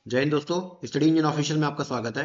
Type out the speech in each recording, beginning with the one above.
जय हिंद दोस्तों, study engine official में आपका स्वागत है।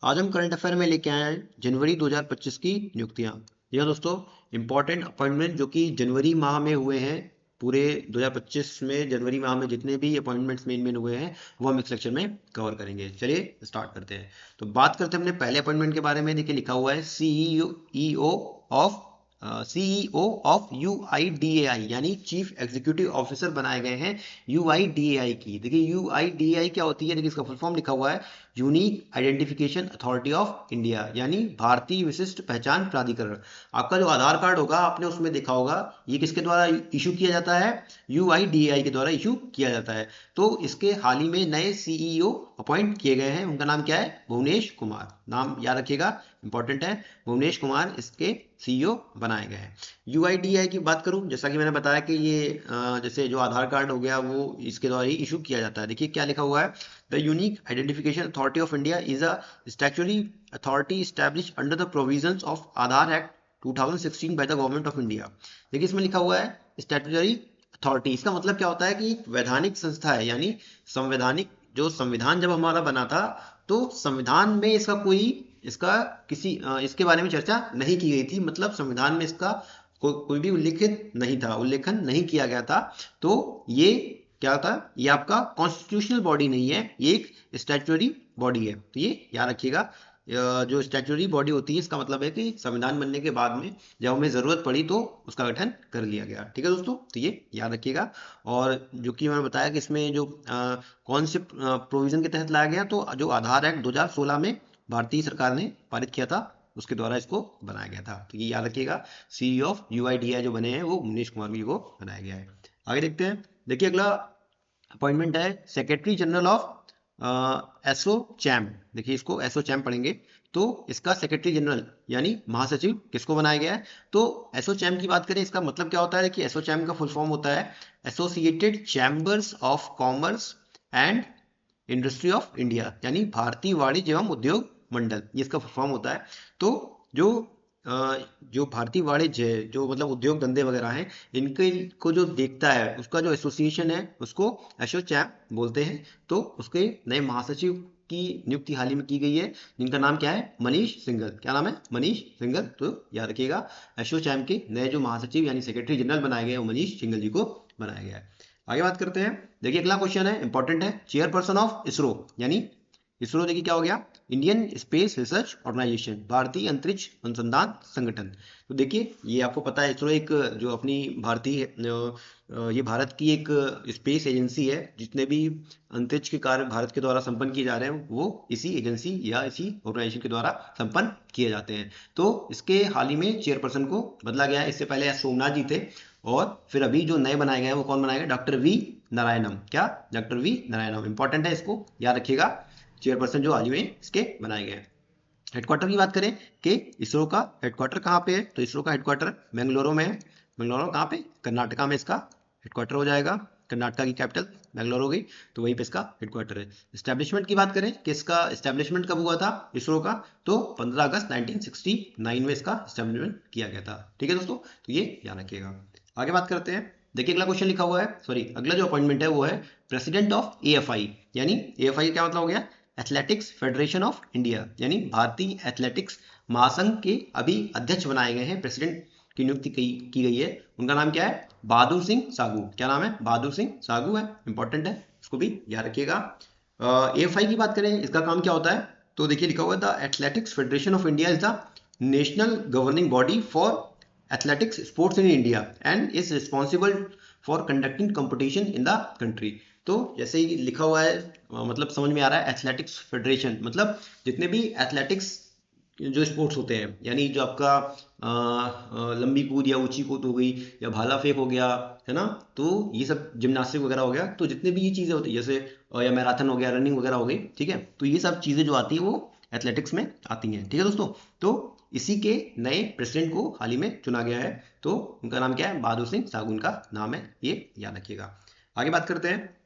आज हम करंट अफेयर में लेके आए हैं जनवरी 2025 की नियुक्तियां। जी हाँ दोस्तों, इंपॉर्टेंट अपॉइंटमेंट जो कि जनवरी माह में हुए हैं। पूरे 2025 में जनवरी माह में जितने भी अपॉइंटमेंट्स मेन हुए हैं वो हम इस लेक्चर में कवर करेंगे। चलिए स्टार्ट करते हैं। तो बात करते हैं अपने पहले अपॉइंटमेंट के बारे में। देखिए लिखा हुआ है CEO of CEO of UIDAI यानी चीफ एग्जीक्यूटिव ऑफिसर बनाए गए हैं यूआईडीएआई की। देखिए यूआईडीएआई क्या होती है, देखिए इसका फुल फॉर्म लिखा हुआ है unique identification authority of India यानी भारतीय विशिष्ट पहचान प्राधिकरण। आपका जो आधार कार्ड होगा आपने उसमें देखा होगा ये किसके द्वारा इशू किया जाता है, यूआईडीएआई के द्वारा इशू किया जाता है। तो इसके हाल ही में नए सीईओ अपॉइंट किए गए हैं। उनका नाम क्या है, भुवनेश कुमार। नाम याद रखिएगा, इंपॉर्टेंट है। भुवनेश कुमार इसके सीईओ बनाए गए हैं। यूआईडीआई की बात करूं, जैसा कि मैंने बताया कि ये जैसे जो आधार कार्ड हो गया वो इसके द्वारा ही इशू किया जाता है। देखिए क्या लिखा हुआ है, the unique identification authority of India is a statutory authority established under the provisions of Aadhaar act 2016 by the government of India. देखिए इसमें लिखा हुआ है स्टैट्यूटरी अथॉरिटी, इसका मतलब क्या होता है कि एक वैधानिक संस्था है। यानी संवैधानिक, जो संविधान जब हमारा बना था तो संविधान में इसका कोई इसका किसी इसके बारे में चर्चा नहीं की गई थी। मतलब संविधान में इसका कोई भी उल्लेखित नहीं था, उल्लेखन नहीं किया गया था। तो ये क्या था, ये आपका कॉन्स्टिट्यूशनल बॉडी नहीं है, ये एक स्टैट्यूटरी बॉडी है। तो ये याद रखिएगा, जो स्टैट्यूटरी बॉडी होती है इसका मतलब है कि संविधान बनने के बाद में जब हमें ज़रूरत पड़ी तो उसका गठन कर लिया गया। ठीक है दोस्तों, तो ये याद रखिएगा। और जो कि मैंने बताया कि इसमें जो कौन से प्रोविजन के तहत लाया गया, तो जो आधार एक्ट 2016 में भारतीय सरकार ने पारित किया था उसके द्वारा इसको बनाया गया था। तो ये याद रखिएगा, सीईओ ऑफ यूआईडीआई जो बने हैं वो मनीष कुमार जी को बनाया गया है। आगे देखते हैं। देखिए अगला अपॉइंटमेंट है सेक्रेटरी जनरल ऑफ एसोचैम। देखिए इसको एसोचैम पढ़ेंगे तो इसका सेक्रेटरी जनरल यानी महासचिव किसको बनाया गया है। तो एसोचैम की बात करें, इसका मतलब क्या होता है कि एसोचैम का फुल फॉर्म होता है associated chambers of commerce and industry of India यानी भारतीय वाणिज्य एवं उद्योग मंडल, ये इसका फॉर्म होता है। तो जो जो भारतीय वाणिज्य है, जो मतलब उद्योग धंधे वगैरह हैं, इनके को जो देखता है उसका जो एसोसिएशन है उसको एसोचैम बोलते हैं। तो उसके नए महासचिव की नियुक्ति हाल ही में की गई है, जिनका नाम क्या है, मनीष सिंघल। क्या नाम है, मनीष सिंघल। तो याद रखिएगा, एसोचैम के नए जो महासचिव यानी सेक्रेटरी जनरल बनाए गए वो मनीष सिंघल जी को बनाया गया है। आगे बात करते हैं। देखिए अगला क्वेश्चन है, इंपॉर्टेंट है, चेयरपर्सन ऑफ इसरो यानी इसरो। देखिए क्या हो गया, इंडियन स्पेस रिसर्च ऑर्गेनाइजेशन, भारतीय अंतरिक्ष अनुसंधान संगठन। तो देखिए ये आपको पता है इसरो एक जो अपनी भारतीय ये भारत की एक स्पेस एजेंसी है। जितने भी अंतरिक्ष के कार्य भारत के द्वारा संपन्न किए जा रहे हैं वो इसी एजेंसी या इसी ऑर्गेनाइजेशन के द्वारा संपन्न किए जाते हैं। तो इसके हाल ही में चेयरपर्सन को बदला गया है। इससे पहले एस सोमनाथ जी थे और फिर अभी जो नए बनाए गए हैं वो कौन बनाए गए, डॉक्टर वी नारायणम। क्या, डॉक्टर वी नारायणम। इंपॉर्टेंट है, इसको याद रखिएगा। चेयरपर्सन जो हाल ही में इसके बनाए गए हैं। हेडक्वार्टर की बात करें कि इसरो का हेडक्वार्टर कहाँ पे है, तो इसरो का हेडक्वार्टर बेंगलुरु में है। बेंगलुरु कहाँ पे, कर्नाटका में इसका हेडक्वार्टर हो जाएगा। कर्नाटका की कैपिटल बेंगलुरु हो गई, तो वहीं पे इसका हेडक्वार्टर है। एस्टैब्लिशमेंट की बात करें कि इसका एस्टैब्लिशमेंट कब हुआ था इसरो का, तो 15 अगस्त 1969 में इसका एस्टैब्लिशमेंट किया गया था। ठीक है दोस्तों, तो ये ध्यान रखिएगा। आगे बात करते हैं। देखिए अगला क्वेश्चन लिखा हुआ है, सॉरी अगला जो अपॉइंटमेंट है वो है प्रेसिडेंट ऑफ एएफआई यानी एएफआई क्या मतलब हो गया, एथलेटिक्स फेडरेशन ऑफ इंडिया यानी भारतीय एथलेटिक्स महासंघ के अभी अध्यक्ष बनाए गए हैं। प्रेसिडेंट की नियुक्ति की गई है। उनका नाम क्या है, बहादुर सिंह सागू। क्या नाम है, बहादुर सिंह सागू है। इंपॉर्टेंट है, इसको भी याद रखिएगा। एएफआई की बात करें, इसका काम क्या होता है, तो देखिए लिखा हुआ है the athletics federation of India is the national governing body for athletics sports in India and is responsible for conducting competition in the country. तो जैसे ही लिखा हुआ है मतलब समझ में आ रहा है, एथलेटिक्स फेडरेशन मतलब जितने भी एथलेटिक्स जो स्पोर्ट्स होते हैं, यानी जो आपका लंबी कूद या ऊंची कूद हो गई या भाला फेंक हो गया, है ना, तो ये सब जिम्नास्टिक वगैरह हो गया, तो जितने भी ये चीज़ें होती है जैसे या मैराथन हो गया, रनिंग वगैरह हो गई, ठीक है, तो ये सब चीज़ें जो आती है वो एथलेटिक्स में आती हैं। ठीक है दोस्तों, तो इसी के नए प्रेसिडेंट को हाल ही में चुना गया है। तो उनका नाम क्या है, बहादुर सिंह सागू उनका नाम है, ये याद रखिएगा। आगे बात करते हैं।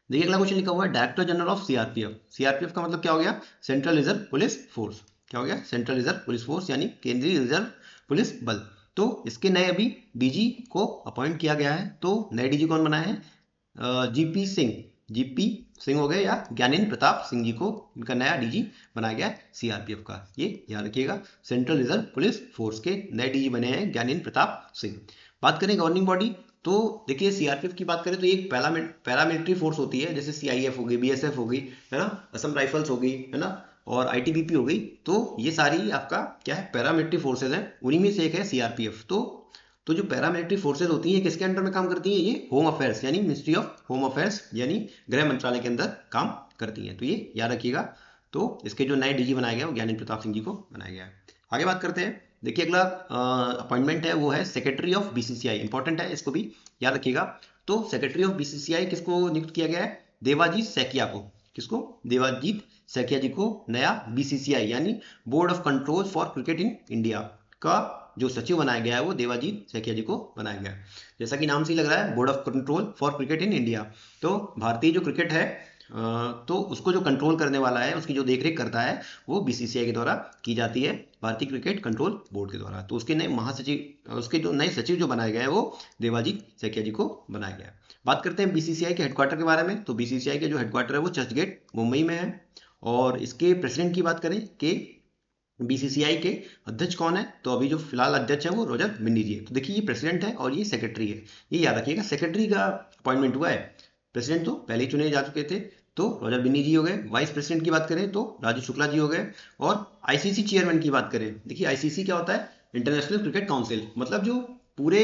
देखिए अगला क्वेश्चन लिखा हुआ है director general of CRPF. CRPF का मतलब क्या हो गया, सेंट्रल रिजर्व पुलिस फोर्स। क्या हो गया, सेंट्रल रिजर्व पुलिस फोर्स यानी केंद्रीय रिजर्व पुलिस बल। तो इसके नए अभी डीजी को अपॉइंट किया गया है। तो नए डीजी कौन बना है, जीपी सिंह जीपी सिंह हो गए या ज्ञानेंद्र प्रताप सिंह जी को इनका नया डीजी बनाया गया है सीआरपीएफ का, ये याद रखिएगा। सेंट्रल रिजर्व पुलिस फोर्स के नए डीजी बने हैं ज्ञानेंद्र प्रताप सिंह। बात करें गवर्निंग बॉडी, तो देखिए सीआरपीएफ की बात करें तो एक पैरामिलिट्री फोर्स होती है, जैसे सीआईएफ हो गई, बीएसएफ हो गई, है ना, असम राइफल्स हो गई, है ना, और आईटीबीपी हो गई। तो ये सारी आपका क्या है, पैरामिलिट्री फोर्सेज हैं, उन्हीं में से एक है सीआरपीएफ। तो जो पैरामिलिट्री फोर्सेज होती हैं किसके अंडर में काम करती हैं, ये होम अफेयर्स यानी मिनिस्ट्री ऑफ होम अफेयर्स यानी गृह मंत्रालय के अंदर काम करती हैं। तो ये याद रखिएगा। तो इसके जो नए डीजी बनाया गया वो ज्ञानेंद्र प्रताप सिंह जी को बनाया गया है। आगे बात करते हैं। देखिए अगला अपॉइंटमेंट है वो है सेक्रेटरी ऑफ बीसीसीआई, इंपॉर्टेंट है, इसको भी याद रखिएगा। तो सेक्रेटरी ऑफ बीसीसीआई किसको नियुक्त किया गया है, देवाजीत सैकिया को। किसको, देवाजीत सैकिया जी को नया बीसीसीआई यानी board of control for cricket in India का जो सचिव बनाया गया है वो देवाजीत सैकिया जी को बनाया गया है। जैसा कि नाम से ही लग रहा है, board of control for cricket in India, तो भारतीय जो क्रिकेट है तो उसको जो कंट्रोल करने वाला है, उसकी जो देखरेख करता है वो बीसीसीआई के द्वारा की जाती है, भारतीय क्रिकेट कंट्रोल बोर्ड के द्वारा। तो उसके नए महासचिव, उसके जो नए सचिव जो बनाए गए हैं वो देवाजीत सैकिया जी को बनाया गया है। बात करते हैं बीसीसीआई के हेडक्वार्टर के बारे में। तो बीसीसीआई के जो हेडक्वार्टर है वो चर्चगेट मुंबई में है। और इसके प्रेसिडेंट की बात करें कि बीसीसीआई के अध्यक्ष कौन है, तो अभी जो फिलहाल अध्यक्ष है वो रोजर बिन्नी जी है। तो देखिए ये प्रेसिडेंट है और ये सेक्रेटरी है, ये याद रखिएगा। सेक्रेटरी का अपॉइंटमेंट हुआ है, प्रेसिडेंट तो पहले ही चुने जा चुके थे, तो रोजर बिन्नी जी हो गए। वाइस प्रेसिडेंट की बात करें तो राजू शुक्ला जी हो गए। और आईसीसी चेयरमैन की बात करें, देखिए आईसीसी क्या होता है, इंटरनेशनल क्रिकेट काउंसिल, मतलब जो पूरे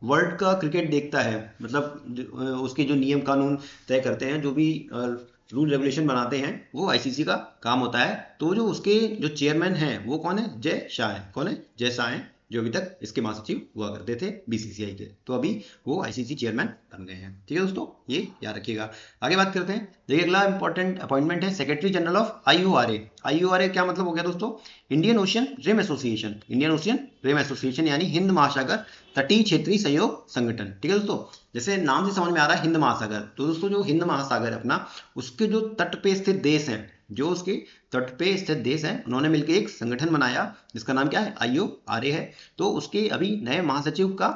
वर्ल्ड का क्रिकेट देखता है, मतलब उसके जो नियम कानून तय करते हैं, जो भी रूल रेगुलेशन बनाते हैं, वो आईसीसी का काम होता है। तो जो उसके जो चेयरमैन हैं वो कौन है, जय शाह है। कौन है, जय शाह हैं, जो अभी तक इसके महासचिव हुआ करते थे बीसीसीआई के, तो अभी वो आईसीसी चेयरमैन बन गए हैं। ठीक है दोस्तों, ये याद रखिएगा। आगे बात करते हैं। देखिए अगला इंपॉर्टेंट अपॉइंटमेंट है secretary general of IORA. IORA क्या मतलब हो गया दोस्तों, Indian Ocean Rim Association. Indian Ocean Rim Association यानी हिंद महासागर तटीय क्षेत्रीय सहयोग संगठन। ठीक है दोस्तों, जैसे नाम से समझ में आ रहा है हिंद महासागर, तो दोस्तों जो हिंद महासागर है अपना, उसके जो तट पे स्थित देश हैं, जो उसके तट पे स्थित देश हैं, उन्होंने मिलकर एक संगठन बनाया जिसका नाम क्या है, आईओआरए है। तो उसके अभी नए महासचिव का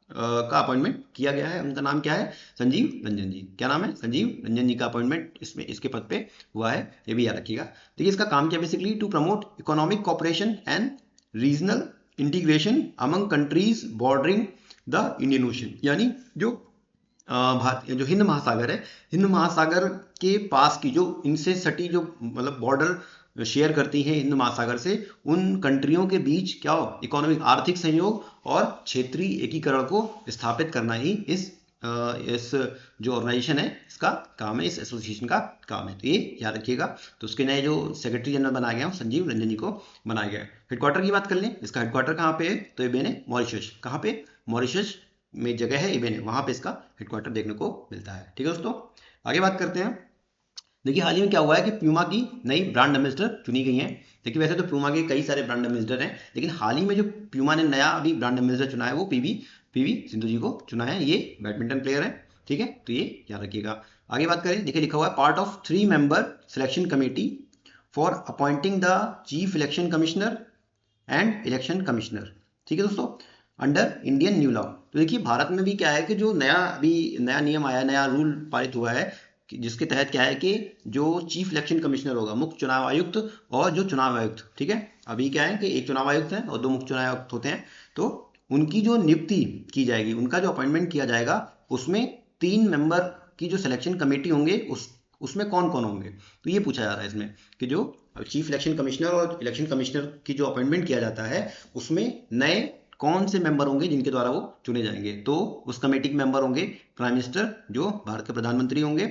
अपॉइंटमेंट किया गया है। उनका नाम क्या है, संजीव रंजन जी। क्या नाम है, संजीव रंजन जी का अपॉइंटमेंट इसमें इसके पद पे हुआ है, ये भी याद रखिएगा। देखिए इसका काम क्या, basically to promote economic cooperation and regional integration among countries bordering the Indian Ocean, यानी जो भारत जो हिंद महासागर है, हिंद महासागर के पास की जो इनसे सटी जो मतलब बॉर्डर शेयर करती है हिंद महासागर से, उन कंट्रियों के बीच क्या हो, इकोनॉमिक आर्थिक सहयोग और क्षेत्रीय एकीकरण को स्थापित करना ही इस जो ऑर्गेनाइजेशन है इसका काम है, इस एसोसिएशन का काम है। तो ये याद रखिएगा। तो उसके नए जो सेक्रेटरी जनरल बनाया गया संजीव रंजन जी को बनाया गया है। हेडक्वार्टर की बात कर लें, इसका हेडक्वार्टर कहाँ पे है, तो ये बेने मॉरिशस। कहाँ पे, मॉरिशस में जगह है इबेने, वहां पे इसका हेडक्वार्टर देखने को मिलता है। ठीक है दोस्तों, आगे बात करते हैं। देखिए हाल ही में क्या हुआ है कि प्यूमा की नई ब्रांड एम्बेसडर चुनी गई हैं। देखिए वैसे तो प्यूमा के कई सारे ब्रांड एम्बेसडर हैं, लेकिन हाल ही में जो प्यूमा ने नया अभी ब्रांड एम्बेसडर चुना है वो पीवी सिंधु जी को चुना है। ये बैडमिंटन प्लेयर है। ठीक है, तो ये याद रखिएगा। आगे बात करें, देखिए लिखा हुआ है part of 3 member selection committee for appointing the chief election commissioner and election commissioner. ठीक है दोस्तों, अंडर इंडियन न्यू लॉ। तो देखिए भारत में भी क्या है कि जो नया नियम आया, नया रूल पारित हुआ है, जिसके तहत क्या है कि जो चीफ इलेक्शन कमिश्नर होगा, मुख्य चुनाव आयुक्त और जो चुनाव आयुक्त, ठीक है, अभी क्या है कि एक चुनाव आयुक्त है और 2 मुख्य चुनाव आयुक्त होते हैं, तो उनकी जो नियुक्ति की जाएगी, उनका जो अपॉइंटमेंट किया जाएगा, उसमें 3 मेंबर की जो सिलेक्शन कमेटी होंगे उसमें कौन कौन होंगे, तो ये पूछा जा रहा है इसमें कि जो चीफ इलेक्शन कमिश्नर और इलेक्शन कमिश्नर की जो अपॉइंटमेंट किया जाता है उसमें नए कौन से मेंबर होंगे जिनके द्वारा वो चुने जाएंगे। तो उस कमेटी के मेंबर होंगे प्राइम मिनिस्टर, जो भारत के प्रधानमंत्री होंगे,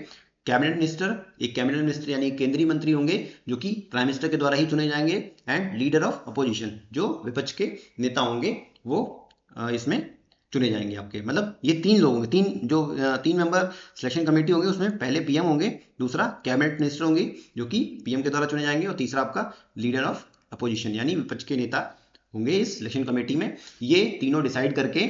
कैबिनेट मिनिस्टर, एक कैबिनेट मिनिस्टर यानी केंद्रीय मंत्री होंगे जो कि प्राइम मिनिस्टर के द्वारा ही चुने जाएंगे, एंड लीडर ऑफ अपोजिशन, जो विपक्ष के नेता होंगे, वो इसमें चुने जाएंगे आपके। मतलब ये 3 लोग होंगे, 3 मेंबर सिलेक्शन कमेटी होंगे, उसमें पहले पीएम होंगे, दूसरा कैबिनेट मिनिस्टर होंगे जो कि पीएम के द्वारा चुने जाएंगे, और तीसरा आपका लीडर ऑफ अपोजिशन यानी विपक्ष के नेता होंगे इस सिलेक्शन कमेटी में। ये तीनों डिसाइड करके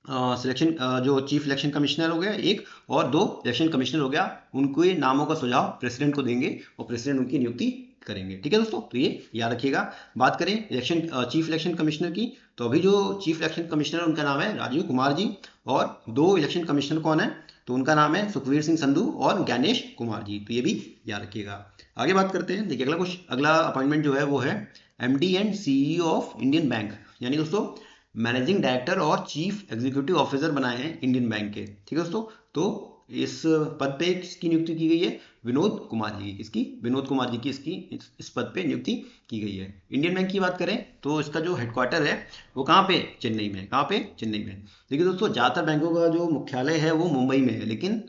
सिलेक्शन जो चीफ इलेक्शन कमिश्नर हो गया एक, और 2 इलेक्शन कमिश्नर हो गया, उनको ये नामों का सुझाव प्रेसिडेंट को देंगे और प्रेसिडेंट उनकी नियुक्ति करेंगे। ठीक है दोस्तों, तो ये याद रखिएगा। बात करें चीफ इलेक्शन कमिश्नर की, तो अभी जो चीफ इलेक्शन कमिश्नर उनका नाम है राजीव कुमार जी, और 2 इलेक्शन कमिश्नर कौन है, तो उनका नाम है सुखवीर सिंह संधू और ज्ञानेश कुमार जी, तो ये भी याद रखिएगा। आगे बात करते हैं, देखिए अगला अपॉइंटमेंट जो है वो है MD and CEO of Indian bank, यानी दोस्तों मैनेजिंग डायरेक्टर और चीफ एग्जीक्यूटिव ऑफिसर बनाए हैं इंडियन बैंक के, ठीक है दोस्तों। तो इस पद पे किसकी नियुक्ति की गई है? विनोद कुमार जी की, इसकी विनोद कुमार जी की इस पद पे नियुक्ति की गई है। इंडियन बैंक की बात करें तो इसका जो हेडक्वार्टर है वो कहाँ पे? चेन्नई में। कहाँ पे? चेन्नई में। देखिए दोस्तों ज़्यादातर बैंकों का जो मुख्यालय है वो मुंबई में है, लेकिन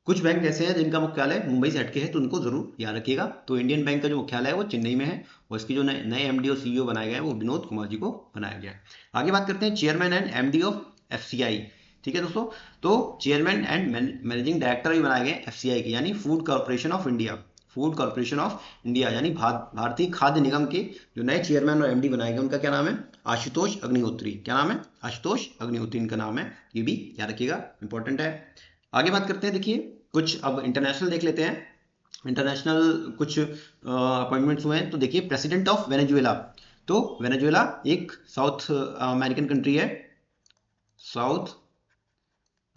कुछ बैंक ऐसे हैं जिनका मुख्यालय मुंबई से हटके है, तो उनको जरूर याद रखिएगा। तो इंडियन बैंक का जो मुख्यालय है वो चेन्नई में है और इसके जो नए एमडी और सीईओ बनाए गए हैं वो विनोद कुमार जी को बनाया गया है। आगे बात करते हैं chairman and MD of FCI, ठीक है दोस्तों। तो चेयरमैन एंड मैनेजिंग डायरेक्टर भी बनाए गए एफसीआई के, यानी food corporation of India. Food corporation of India यानी भारतीय खाद्य निगम के जो नए चेयरमैन और एमडी बनाए गए उनका क्या नाम है? आशुतोष अग्निहोत्री। क्या नाम है? आशुतोष अग्निहोत्री इनका नाम है, ये भी याद रखिएगा, इंपॉर्टेंट है। आगे बात करते हैं, देखिए कुछ अब इंटरनेशनल देख लेते हैं। इंटरनेशनल कुछ अपॉइंटमेंट्स हुए हैं, तो देखिए प्रेसिडेंट ऑफ वेनेजुएला। तो वेनेजुएला एक साउथ अमेरिकन कंट्री है, साउथ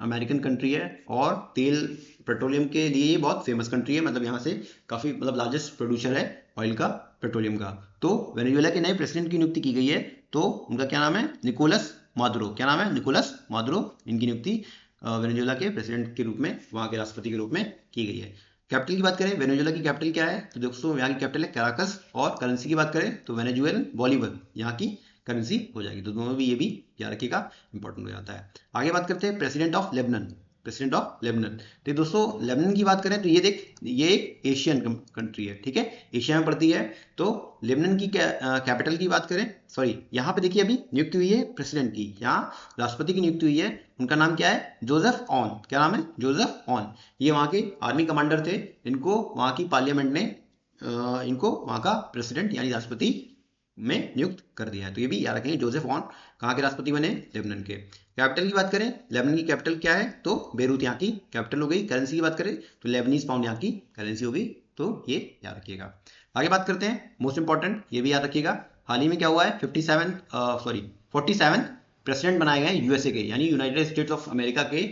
अमेरिकन कंट्री है और तेल पेट्रोलियम के लिए ये बहुत फेमस कंट्री है, मतलब यहाँ से काफ़ी लार्जेस्ट प्रोड्यूसर है ऑयल का, पेट्रोलियम का। तो वेनेजुएला के नए प्रेसिडेंट की नियुक्ति की गई है, तो उनका क्या नाम है? Nicolas Maduro. क्या नाम है? Nicolas Maduro. इनकी नियुक्ति वेनेजुएला के प्रेसिडेंट के रूप में, वहाँ के राष्ट्रपति के रूप में की गई है। कैपिटल की बात करें, वेनेजुएला की कैपिटल क्या है? तो दोस्तों यहाँ की कैपिटल है कैराकस, और करेंसी की बात करें तो वेनेजुएलन बॉलीवर यहाँ की करेंसी हो जाएगी। तो दोनों भी ये भी याद रखिएगा, इंपॉर्टेंट हो जाता है। आगे बात करते हैं president of Lebanon. President of Lebanon, तो दोस्तों लेबनान की बात करें तो ये एक एशियन कंट्री है, ठीक है, एशिया में पड़ती है। तो लेबनान की कैपिटल की बात करें, सॉरी यहाँ पे देखिए अभी नियुक्ति हुई है प्रेसिडेंट की, यहाँ राष्ट्रपति की नियुक्ति हुई है। उनका नाम क्या है? Joseph on. क्या नाम है? Joseph on. ये वहाँ के आर्मी कमांडर थे, इनको वहाँ की पार्लियामेंट ने इनको वहाँ का प्रेसिडेंट यानी राष्ट्रपति में नियुक्त कर दिया है। तो ये भी याद रखेंगे, जोसेफ ऑन कहाँ के राष्ट्रपति बने? लेबनान के। कैपिटल की बात करें, लेबनान की कैपिटल क्या है? तो बेरूत यहाँ की कैपिटल हो गई। करेंसी की बात करें तो लेबनीज पाउंड यहाँ की करेंसी हो गई, तो ये याद रखिएगा। आगे बात करते हैं, मोस्ट इंपॉर्टेंट ये भी याद रखिएगा, हाल ही में क्या हुआ है? 47 प्रेसिडेंट बनाए गए यूएसए के, यानी यूनाइटेड स्टेट्स ऑफ अमेरिका के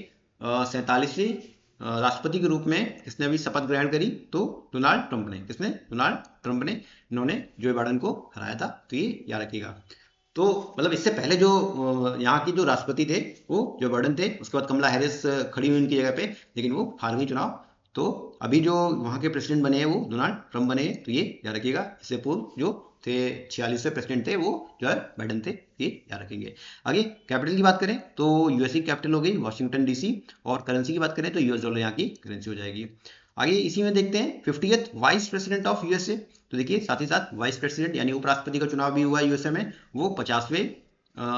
47वें राष्ट्रपति के रूप में किसने अभी शपथ ग्रहण करी? तो डोनाल्ड ट्रंप ने। किसने? डोनाल्ड ट्रंप ने। इन्होंने जो बाइडेन को हराया था, तो ये याद रखिएगा। तो इससे पहले जो यहाँ की जो राष्ट्रपति थे वो जो बाइडेन थे, उसके बाद कमला हैरिस खड़ी हुई उनकी जगह पे, लेकिन वो हार गई चुनाव। तो अभी जो वहाँ के प्रेसिडेंट बने हैं वो डोनाल्ड ट्रंप बने हैं, तो ये याद रखिएगा। इससे पूर्व जो थे 46वें प्रेसिडेंट थे वो जो है बाइडेन थे, ये याद रखेंगे। आगे कैपिटल की बात करें तो यूएसए की कैपिटल हो गई वाशिंगटन डीसी, और करेंसी की बात करें तो यूएस डॉलर यहाँ की करेंसी हो जाएगी। आगे इसी में देखते हैं 50th vice president of USA. तो देखिए साथ ही साथ वाइस प्रेसिडेंट यानी उपराष्ट्रपति का चुनाव भी हुआ है यूएसए में, वो 50वें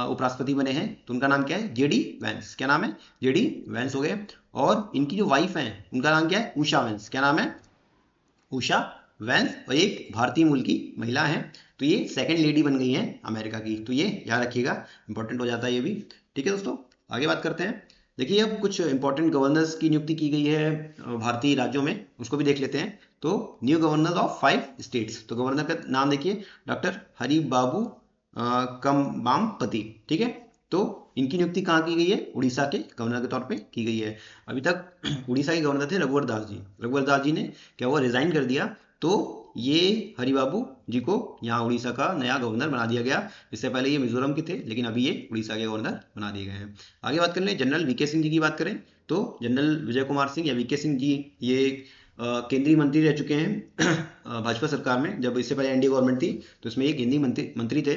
उपराष्ट्रपति बने हैं। तो उनका नाम क्या है? JD Vance. क्या नाम है? जेडी वैंस हो गए। और इनकी जो वाइफ है उनका नाम क्या है? उषा वैंस। क्या नाम है? उषा वैंस, और एक भारतीय मूल की महिला है, तो ये सेकंड लेडी बन गई हैं अमेरिका की, तो ये याद रखिएगा, इंपॉर्टेंट हो जाता है ये भी, ठीक है दोस्तों। आगे बात करते हैं, देखिए अब कुछ इंपॉर्टेंट गवर्नर्स की नियुक्ति की गई है भारतीय राज्यों में, उसको भी देख लेते हैं। तो न्यू गवर्नर ऑफ 5 स्टेट्स, तो गवर्नर का नाम देखिए डॉक्टर हरिबाबू कम्बामपति, ठीक है। तो इनकी नियुक्ति कहाँ की गई है? उड़ीसा के गवर्नर के तौर पे की गई है। अभी तक उड़ीसा के गवर्नर थे रघुवर दास जी। रघुवर दास जी ने क्या हुआ? रिजाइन कर दिया, तो ये हरिबाबू जी को यहाँ उड़ीसा का नया गवर्नर बना दिया गया। इससे पहले ये मिजोरम के थे, लेकिन अभी ये उड़ीसा के गवर्नर बना दिए गए हैं। आगे बात कर लें जनरल वीके सिंह जी की बात करें, तो जनरल विजय कुमार सिंह या वीके सिंह जी ये केंद्रीय मंत्री रह चुके हैं भाजपा सरकार में। जब इससे पहले एनडीए गवर्नमेंट थी तो इसमें ये केंद्रीय मंत्री थे,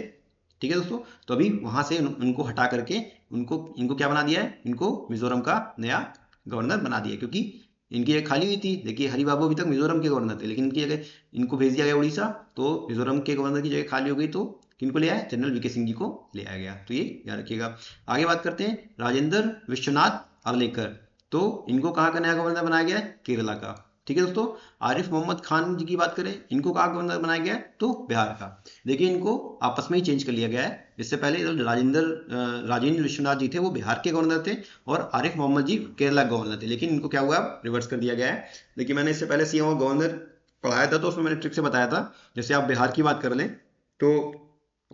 ठीक है दोस्तों। तो अभी वहां से उनको हटा करके इनको क्या बना दिया है? इनको मिजोरम का नया गवर्नर बना दिया, क्योंकि इनकी जगह खाली हुई थी। देखिए हरिबाबू अभी तक मिजोरम के गवर्नर थे, लेकिन इनकी जगह इनको भेज दिया गया उड़ीसा, तो मिजोरम के गवर्नर की जगह खाली हो गई, तो किनको ले आया? जनरल वीके सिंह जी को ले आया गया, तो ये याद रखिएगा। आगे बात करते हैं राजेंद्र विश्वनाथ अर्लेकर, तो इनको कहाँ का नया गवर्नर बनाया गया है? केरला का, ठीक है दोस्तों। आरिफ मोहम्मद खान जी की बात करें, इनको कहाँ गवर्नर बनाया गया है? तो बिहार का। देखिए इनको आपस में ही चेंज कर लिया गया है। इससे पहले राजेंद्र विश्वनाथ जी थे वो बिहार के गवर्नर थे, और आरिफ मोहम्मद जी केरला गवर्नर थे, लेकिन इनको क्या हुआ? रिवर्स कर दिया गया है। देखिए मैंने इससे पहले सीएम गवर्नर पढ़ाया था, तो उसमें मैंने ट्रिक से बताया था, जैसे आप बिहार की बात कर लें तो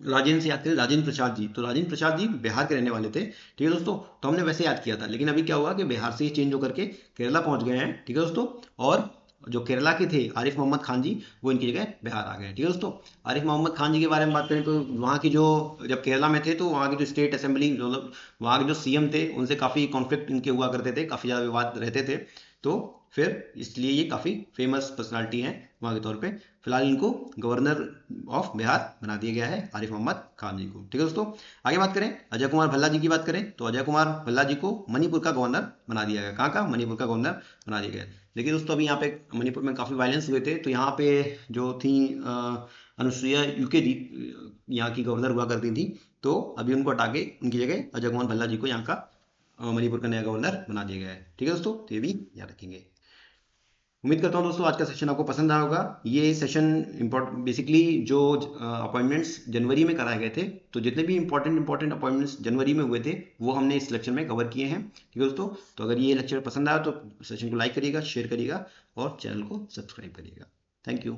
राजेंद्र से याद करें, राजेंद्र प्रसाद जी। तो राजेंद्र प्रसाद जी बिहार के रहने वाले थे, ठीक है दोस्तों। तो हमने वैसे याद किया था, लेकिन अभी क्या हुआ कि बिहार से ही चेंज होकर के केरला पहुंच गए हैं, ठीक है दोस्तों। और जो केरला के थे आरिफ मोहम्मद खान जी, वो इनकी जगह बिहार आ गए, ठीक है दोस्तों। आरिफ मोहम्मद खान जी के बारे में बात करें तो वहाँ की जो, जब केरला में थे तो वहाँ की जो स्टेट असेंबली, मतलब वहाँ के जो सीएम थे, उनसे काफ़ी कॉन्फ्लिक्ट इनके हुआ करते थे, काफ़ी ज़्यादा विवाद रहते थे। तो फिर इसलिए ये काफ़ी फेमस पर्सनालिटी हैं वहाँ के तौर पे। फिलहाल इनको गवर्नर ऑफ बिहार बना दिया गया है, आरिफ मोहम्मद खान जी को, ठीक है दोस्तों। आगे बात करें अजय कुमार भल्ला जी की बात करें तो अजय कुमार भल्ला जी को मणिपुर का गवर्नर बना दिया गया। कहाँ का? मणिपुर का गवर्नर बना दिया गया। देखिए दोस्तों, अभी यहाँ पे मणिपुर में काफ़ी वायलेंस हुए थे, तो यहाँ पे जो थी अनुसुईया यूके जी, यहाँ की गवर्नर हुआ करती थी। तो अभी उनको हटा के उनकी जगह अजय कुमार भल्ला जी को यहाँ का मणिपुर का नया गवर्नर बना दिया गया है, ठीक है दोस्तों। तो ये भी याद रखेंगे। उम्मीद करता हूँ दोस्तों आज का सेशन आपको पसंद आया होगा। ये सेशन बेसिकली जो अपॉइंटमेंट्स जनवरी में कराए गए थे, तो जितने भी इंपॉर्टेंट अपॉइंटमेंट्स जनवरी में हुए थे वो हमने इस लेक्चर में कवर किए हैं, ठीक है दोस्तों। तो अगर ये लेक्चर पसंद आया तो सेशन को लाइक करिएगा, शेयर करिएगा और चैनल को सब्सक्राइब करिएगा। Thank you.